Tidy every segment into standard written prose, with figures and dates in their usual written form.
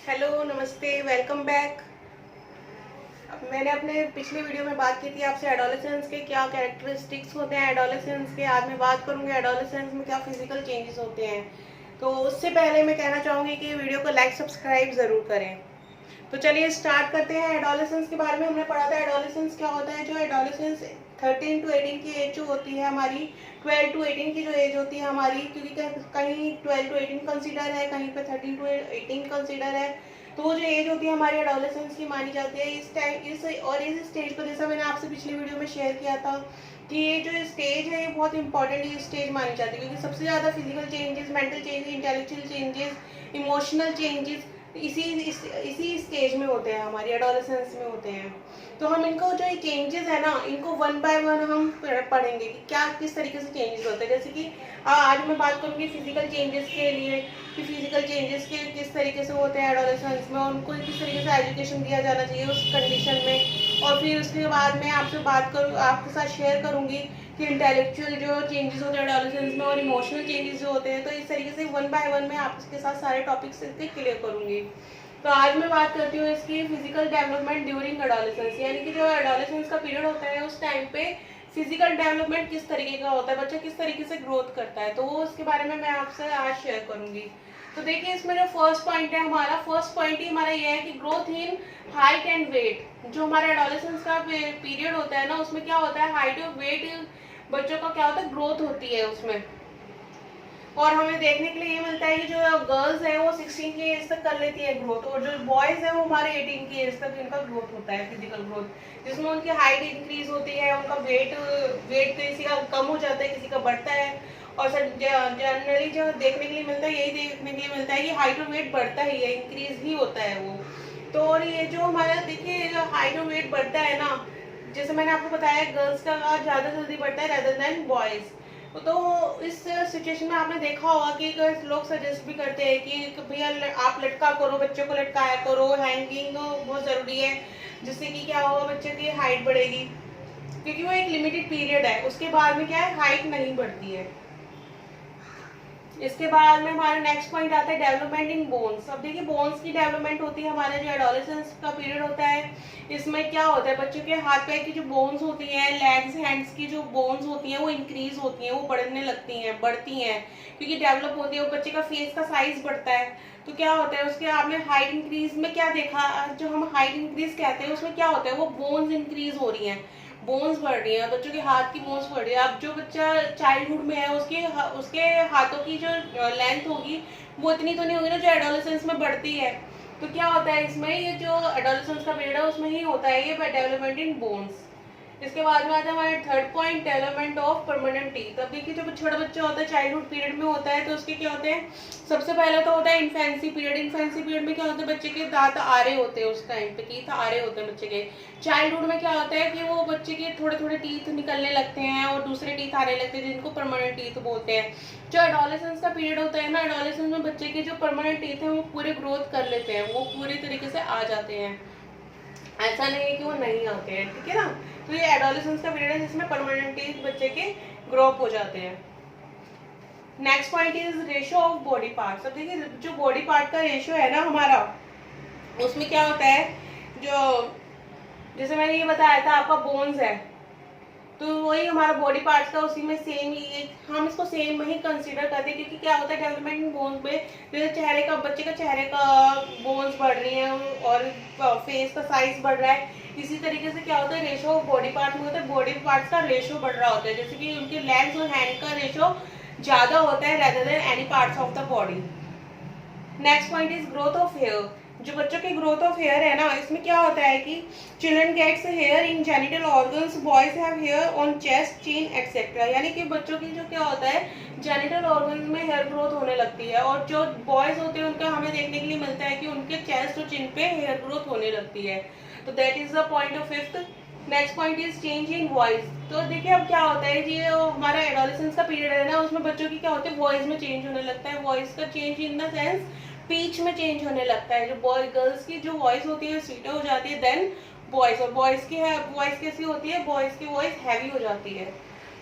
Hello, नमस्ते, welcome back. अब मैंने अपने पिछले वीडियो में बात की थी आपसे एडोलेसेंस के क्या कैरेक्टरिस्टिक्स होते हैं एडोलेसेंस के। आज मैं बात करूंगी एडोलेसेंस में क्या फिजिकल चेंजेस होते हैं। तो उससे पहले मैं कहना चाहूँगी कि वीडियो को लाइक सब्सक्राइब ज़रूर करें। तो चलिए स्टार्ट करते हैं। एडोलेसेंस के बारे में हमने पढ़ा था। एडोलेसेंस क्या होता है? जो एडोलेसेंस 13 टू 18 की एज जो होती है हमारी, 12 टू 18 की जो एज होती है हमारी, क्योंकि कहीं 12 टू 18 कंसीडर है, कहीं पे 13 टू 18 कंसीडर है। तो वो जो एज होती है हमारी एडोलेसेंस की मानी जाती है। इस स्टेज पर, जैसा मैंने आपसे पिछली वीडियो में शेयर किया था कि ये जो स्टेज है ये बहुत इंपॉर्टेंट स्टेज मानी जाती है, क्योंकि सबसे ज़्यादा physical changes, mental changes, intellectual changes, emotional changes इसी स्टेज में होते हैं, हमारी एडोलेसेंस में होते हैं। तो हम इनको जो ये चेंजेस है ना, इनको वन बाय वन हम पढ़ेंगे कि क्या किस तरीके से चेंजेस होते हैं। जैसे कि आज मैं बात करूँगी फिजिकल चेंजेस के लिए कि फिजिकल चेंजेस के किस तरीके से होते हैं एडोलेसेंस में, उनको किस तरीके से एजुकेशन दिया जाना चाहिए उस कंडीशन में। और फिर उसके बाद मैं आपसे बात करूँ, आपके साथ शेयर करूँगी कि इंटेलेक्चुअल जो चेंजेस होते हैं एडोलेसेंस में और इमोशनल चेंजेस जो होते हैं। तो इस तरीके से वन बाय वन मैं आपके साथ सारे टॉपिक्स इसके क्लियर करूँगी। तो आज मैं बात करती हूँ इसकी फिजिकल डेवलपमेंट ड्यूरिंग एडोलेसेंस, यानी कि जो एडोलेसेंस का पीरियड होता है उस टाइम पे फिजिकल डेवलपमेंट किस तरीके का होता है, बच्चा किस तरीके से ग्रोथ करता है, तो वो उसके बारे में मैं आपसे आज शेयर करूंगी। तो देखिए इसमें जो फर्स्ट पॉइंट है हमारा, फर्स्ट पॉइंट ही हमारा ये है कि growth in height and weight. जो हमारा एडोलेसेंस का पीरियड होता है ना, उसमें क्या होता है, हाइट और वेट बच्चों का क्या होता है, ग्रोथ होती है उसमें। और हमें देखने के लिए ये मिलता है कि जो गर्ल्स है वो 16 की एज तक कर लेती है ग्रोथ, और जो बॉयज है वो हमारे 18 की एज तक इनका ग्रोथ होता है, फिजिकल ग्रोथ, जिसमें उनकी हाइट इंक्रीज होती है, उनका वेट वेट किसी का कम हो जाता है, किसी का बढ़ता है। और सर जनरली जो देखने के लिए मिलता है, यही देखने के लिए मिलता है कि हाइट और वेट बढ़ता ही है, इंक्रीज ही होता है वो। तो और ये जो हमारा देखिए जो हाइट और वेट बढ़ता है ना, जैसे मैंने आपको बताया गर्ल्स का ज़्यादा जल्दी बढ़ता है रेदर देन बॉयज़। तो इस सिचुएशन में आपने देखा होगा कि लोग सजेस्ट भी करते हैं कि भैया आप लटका करो, बच्चों को लटकाया करो, हैंगिंग बहुत ज़रूरी है, जिससे कि क्या होगा, बच्चे की हाइट बढ़ेगी, क्योंकि वो एक लिमिटेड पीरियड है, उसके बाद में क्या है, हाइट नहीं बढ़ती है। इसके बाद में हमारा नेक्स्ट पॉइंट आता है डेवलपमेंट इन बोन्स। अब देखिए बोन्स की डेवलपमेंट होती है हमारे जो एडोलेसेंस का पीरियड होता है, इसमें क्या होता है, बच्चों के हाथ पैर की जो बोन्स होती हैं, लेग्स हैंड्स की जो बोन्स होती हैं वो इंक्रीज होती हैं, वो बढ़ने लगती हैं, बढ़ती हैं, क्योंकि डेवलप होती है, वो बच्चे का फेस का साइज बढ़ता है। तो क्या होता है उसके आपने हाइट इंक्रीज में क्या देखा, जो हम हाइट इंक्रीज कहते हैं उसमें क्या होता है, वो बोन्स इंक्रीज हो रही हैं, बोन्स बढ़ रही है, बच्चों के हाथ की बोन्स बढ़ रही है। अब जो बच्चा चाइल्डहुड में है उसके हाथों की जो लेंथ होगी वो इतनी तो नहीं होगी ना जो एडोलेसेंस में बढ़ती है। तो क्या होता है इसमें, ये जो एडोलेसेंस का पीरियड है उसमें ही होता है ये डेवलपमेंट इन बोन्स। इसके बाद में आता है हमारे third point, development of permanent teeth. अब देखिए जब छोटा बच्चा होता है चाइल्डहुड पीरियड में होता है, तो उसके क्या होते हैं, सबसे पहले तो होता है इन्फेंसी पीरियड। इन्फेंसी पीरियड में क्या होता है, बच्चे के दांत आ रहे होते हैं, उस टाइम पे टीथ आ रहे होते हैं बच्चे के। चाइल्डहुड में क्या होता है कि वो बच्चे के थोड़े थोड़े टीथ निकलने लगते हैं और दूसरे टीथ आने लगते हैं, जिनको परमानेंट टीथ बोलते हैं। जो एडोलेसेंस का पीरियड होता है ना, एडोलेसेंस में बच्चे के जो परमानेंट टीथ हैं वो पूरे ग्रोथ कर लेते हैं, वो पूरी तरीके से आ जाते हैं, ऐसा नहीं है कि वो नहीं आते हैं, ठीक है ना। तो ये एडोलेसेंस का पीरियड है जिसमें परमानेंट टीथ बच्चे के ग्रो अप हो जाते हैं। Next point is ratio of body parts. अब देखिए जो बॉडी पार्ट का रेशियो है ना हमारा, उसमें क्या होता है, जो जैसे मैंने ये बताया था आपका बोन्स है, तो वही हमारा बॉडी पार्ट्स का उसी में सेम ही, हम इसको सेम ही कंसीडर करते हैं, क्योंकि क्या होता है डेवलपमेंट इन बोन्स में, जैसे चेहरे का, बच्चे का चेहरे का बोन्स बढ़ रही हैं और फेस का साइज बढ़ रहा है, इसी तरीके से क्या होता है रेशो बॉडी पार्ट में होता है, बॉडी पार्ट्स का रेशो बढ़ रहा होता है, जैसे कि उनके लेग्स और हैंड का रेशो ज्यादा होता है rather than any parts of the body. Next point is growth of hair. जो बच्चों की ग्रोथ ऑफ हेयर है ना, इसमें क्या होता है कि children gets hair in genital organs, boys have hair on chest, chin etcetera, यानी कि बच्चों की जो क्या होता है जेनिटल ऑर्गन्स में हेयर ग्रोथ होने लगती है, और जो बॉयज होते हैं उनका हमें देखने के लिए मिलता है कि उनके चेस्ट और चिन पे हेयर ग्रोथ होने लगती है। तो that is the point of fifth. Next point is change in voice. तो देखिए अब क्या होता है जी, हमारा एडोलेसेंस का पीरियड है ना, उसमें बच्चों की क्या होती है, वॉइस में चेंज होने लगता है, वॉइस का change in the sense pitch में चेंज होने लगता है, जो बॉय गर्ल्स की जो वॉइस होती है स्वीटर हो जाती है देन बॉयज, और बॉयज की वॉइस कैसी होती है, बॉयज की वॉइस हैवी हो जाती है।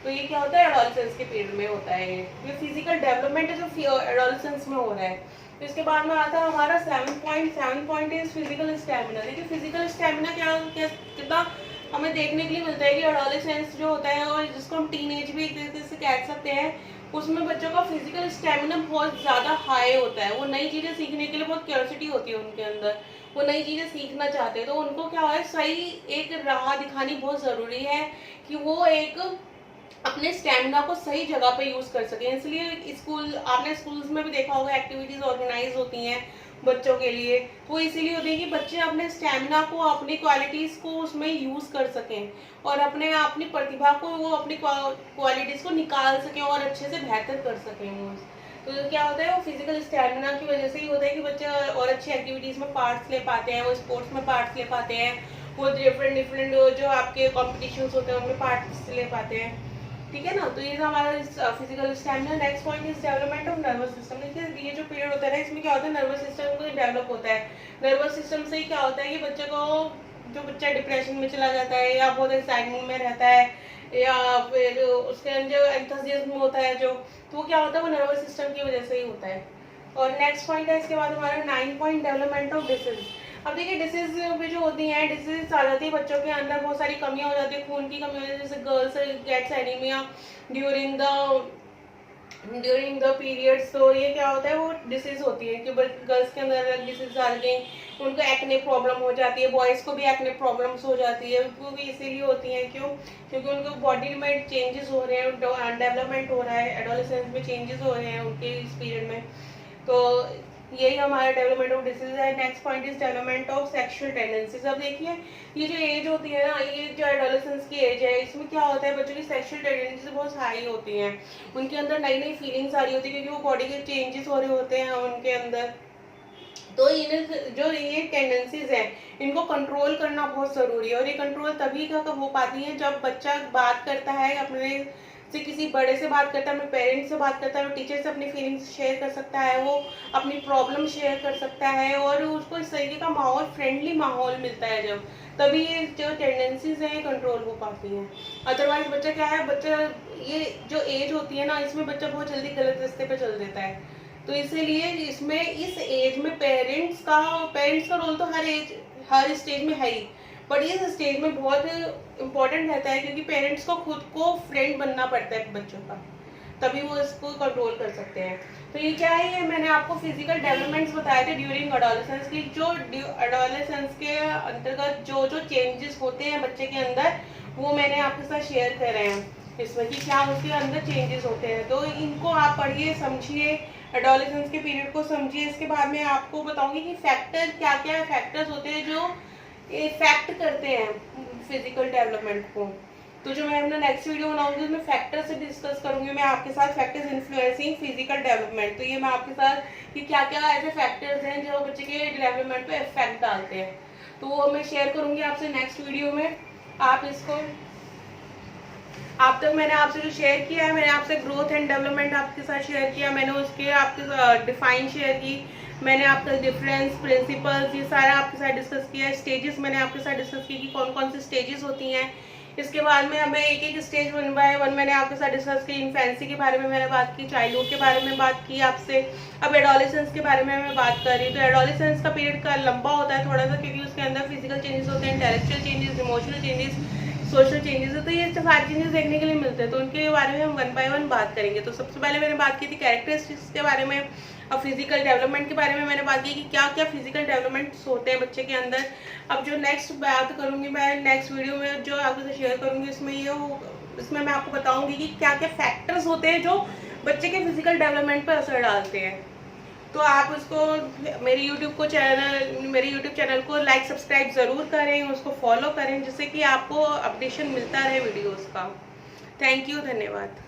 तो ये क्या होता है एडोलेसेंस के पीरियड में होता है, ये फिजिकल डेवलपमेंट है जो एडोलेसेंस में हो रहा है। इसके बाद में आता है हमारा 7 पॉइंट इज फिजिकल स्टेमिना। देखिए फिजिकल स्टेमिना क्या कितना हमें देखने के लिए मिलता है कि एडोलेसेंस जो होता है और जिसको हम टीनेज भी एक तरीके से कह सकते हैं, उसमें बच्चों का फिजिकल स्टेमिना बहुत ज़्यादा हाई होता है। वो नई चीज़ें सीखने के लिए बहुत क्यूरियोसिटी होती है उनके अंदर, वो नई चीज़ें सीखना चाहते हैं। तो उनको क्या है, सही एक राह दिखानी बहुत ज़रूरी है कि वो एक अपने स्टेमिना को सही जगह पे यूज़ कर सकें। इसलिए स्कूल, आपने स्कूल्स में भी देखा होगा एक्टिविटीज़ ऑर्गेनाइज होती हैं बच्चों के लिए, तो इसीलिए होती है कि बच्चे अपने स्टेमिना को, अपनी क्वालिटीज़ को उसमें यूज़ कर सकें और अपनी प्रतिभा को, वो अपनी क्वालिटीज़ को निकाल सकें और अच्छे से बेहतर कर सकें वो। तो क्या होता है, वो फिजिकल स्टेमिना की वजह से ही होता है कि बच्चे और अच्छी एक्टिविटीज़ में पार्ट्स ले पाते हैं, वो स्पोर्ट्स में पार्ट्स ले पाते हैं, वो डिफरेंट जो आपके कॉम्पिटिशन्स होते हैं उनमें पार्ट्स ले पाते हैं। ठीक है ना। तो ये था हमारा physical stamina. Next point is development of nervous system. देखिए ये जो पीरियड होता है ना, इसमें क्या होता है, नर्वस सिस्टम को डेवलप होता है। नर्वस सिस्टम से ही क्या होता है कि बच्चे को, जो बच्चा डिप्रेशन में चला जाता है या बहुत एक्साइटमेंट में रहता है या फिर उसके अंदर जो एंथुसियाज्म होता है जो, तो वो क्या होता है, वो नर्वस सिस्टम की वजह से ही होता है। और नेक्स्ट पॉइंट है इसके बाद हमारा 9 पॉइंट डेवलपमेंट ऑफ डिसीज। अब देखिए डिसीज भी जो होती हैं, डिसीज आ जाती है बच्चों के अंदर, बहुत सारी कमियां हो जाती है, खून की कमी हो जाती है, जैसे girls gets anemia during the periods. तो ये क्या होता है, वो डिसीज होती है कि गर्ल्स के अंदर डिसीज आ गई, उनको एक्ने प्रॉब्लम हो जाती है, बॉयज़ को भी एक्ने प्रॉब्लम्स हो जाती है। वो भी इसीलिए होती हैं, क्यों, क्योंकि उनको बॉडी में चेंजेस हो रहे हैं, डेवलपमेंट हो रहा है, एडोलेसेंस में चेंजेस हो रहे हैं उनके इस पीरियड में। तो यही हमारा डेवलपमेंट ऑफ डिसीज है। Next point is development of sexual tendencies. अब देखिए ये जो एज होती है ना, ये जो एडोलेसेंस की एज है, इसमें क्या होता है, बच्चों की सेक्सुअल टेंडेंसीज बहुत हाई होती हैं, उनके अंदर नई नई फीलिंग्स आ रही होती है, क्योंकि वो बॉडी के चेंजेस हो रहे होते हैं उनके अंदर। तो इन्हें जो ये टेंडेंसीज हैं, इनको कंट्रोल करना बहुत ज़रूरी है। और ये कंट्रोल तभी का हो पाती है जब बच्चा बात करता है, अपने से किसी बड़े से बात करता है, अपने पेरेंट्स से बात करता है, वो टीचर से अपनी फीलिंग्स शेयर कर सकता है, वो अपनी प्रॉब्लम शेयर कर सकता है, और उसको इस तरीके का माहौल, फ्रेंडली माहौल मिलता है जब, तभी ये जो टेंडेंसीज हैं कंट्रोल हो पाती हैं। अदरवाइज बच्चा क्या है, बच्चा ये जो एज होती है ना, इसमें बच्चा बहुत जल्दी गलत रास्ते पे चल देता है। तो इसीलिए इसमें इस एज में पेरेंट्स का रोल तो हर स्टेज में है ही, बट इस स्टेज में बहुत इम्पोर्टेंट रहता है, क्योंकि पेरेंट्स को खुद को फ्रेंड बनना पड़ता है बच्चों का, तभी वो इसको कंट्रोल कर सकते हैं। तो ये क्या है, ये मैंने आपको फिजिकल डेवलपमेंट्स बताए थे ड्यूरिंग एडोलेसेंस की, जो एडोलेसेंस के अंतर्गत जो जो चेंजेस होते हैं बच्चे के अंदर, वो मैंने आपके साथ शेयर कर रहे हैं इसमें कि क्या उसके अंदर चेंजेस होते हैं। तो इनको आप पढ़िए, समझिए, एडोलेसेंस के पीरियड को समझिए। इसके बाद में आपको बताऊंगी कि फैक्टर क्या क्या फैक्टर्स होते हैं जो इफेक्ट करते हैं फिजिकल डेवलपमेंट को। तो जो मैं अपना नेक्स्ट वीडियो बनाऊंगी उसमें फैक्टर्स से डिस्कस करूंगी मैं आपके साथ, फैक्टर्स इन्फ्लुएंसिंग फिजिकल डेवलपमेंट। तो ये मैं आपके साथ कि क्या क्या ऐसे फैक्टर्स हैं जो बच्चे के डेवलपमेंट पे इफेक्ट डालते हैं, तो वो मैं शेयर करूंगी आपसे नेक्स्ट वीडियो में। आप इसको, आप तक मैंने आपसे जो शेयर किया है, मैंने आपसे ग्रोथ एंड डेवलपमेंट आपके साथ शेयर किया, मैंने उसके आपके डिफाइन शेयर की, मैंने आपका डिफरेंस, प्रिंसिपल्स, ये सारा आपके साथ डिस्कस किया है। स्टेजेस मैंने आपके साथ डिस्कस की कि कौन कौन सी स्टेजेस होती हैं। इसके बाद में हमें एक एक स्टेज 1 बाय 1 मैंने आपके साथ डिस्कस की। इन्फेंसी के बारे में मैंने बात की, चाइल्डहुड के बारे में बात की आपसे। अब एडोलेसेंस के बारे में मैं बात कर रही हूँ। तो एडोलेसेंस का पीरियड का लंबा होता है थोड़ा सा, क्योंकि उसके अंदर फिजिकल चेंजेस होते हैं, intellectual changes, emotional changes, social changes है। तो ये सारे चेंजेस देखने के लिए मिलते हैं, तो उनके बारे में हम 1 बाय 1 बात करेंगे। तो सबसे पहले मैंने बात की थी कैरेक्टरिस्टिक्स के बारे में, अब फिजिकल डेवलपमेंट के बारे में मैंने बात की कि क्या क्या फिजिकल डेवलपमेंट्स होते हैं बच्चे के अंदर। अब जो नेक्स्ट बात करूंगी मैं नेक्स्ट वीडियो में, जो आपके साथ शेयर करूंगी, इसमें मैं आपको बताऊंगी कि क्या क्या फैक्टर्स होते हैं जो बच्चे के फिजिकल डेवलपमेंट पर असर डालते हैं। तो आप उसको मेरे यूट्यूब चैनल को लाइक सब्सक्राइब ज़रूर करें, उसको फॉलो करें, जिससे कि आपको अपडेशन मिलता रहे वीडियोस का। थैंक यू, धन्यवाद।